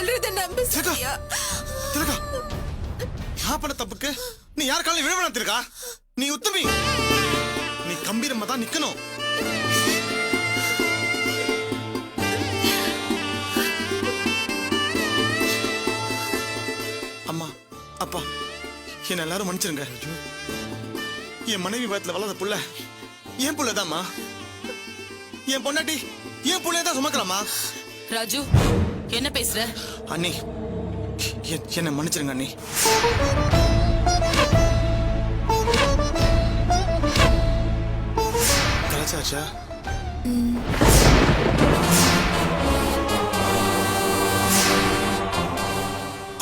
சொல்றத நம்பு சத்யா. திலகா, நான் பண்ண தப்புக்கு நீ யார் காலையும் விழ வேணாம் திலகா. நீ உத்தமி, நீ கம்பீரமா தான் நிக்கணும். அம்மா அப்பா என்ன எல்லாரும் மன்னிச்சிருங்க. என் மனைவி வயத்துல வளர்ந்த புள்ள என் புள்ளதாம்மா. என் பொண்டாட்டி என் புள்ளையதான் சுமக்கலாமா. ராஜு, என்ன பேசுற? அண்ணி என்ன மன்னிச்சிருங்க அண்ணி. கலாச்சாச்சா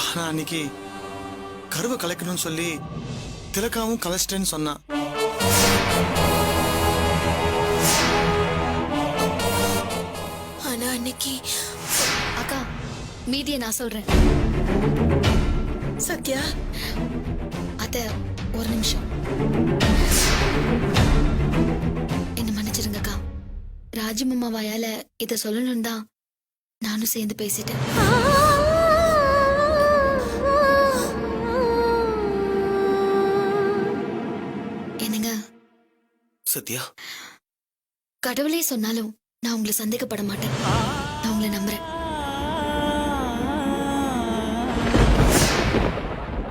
ஆனா அன்னைக்கு கருவை கலைக்கணும்னு சொல்லி திலக்காவும் கலைச்சிட்டேன்னு சொன்னா. ஆனா அன்னைக்கு அக்கா மீதியை நான் சொல்றேன். சத்யா, அத ஒரு நிமிஷம் என்ன மன்னிச்சிருங்க அக்கா. ராஜி மாமா வாயால இத சொல்லணும் தான் நானும் சேர்ந்து பேசிட்டேன். என்னங்க சத்யா, கடவுளே சொன்னாலும் நான் உங்களை சந்தேகப்பட மாட்டேன். நான் உங்களை நம்புறேன்.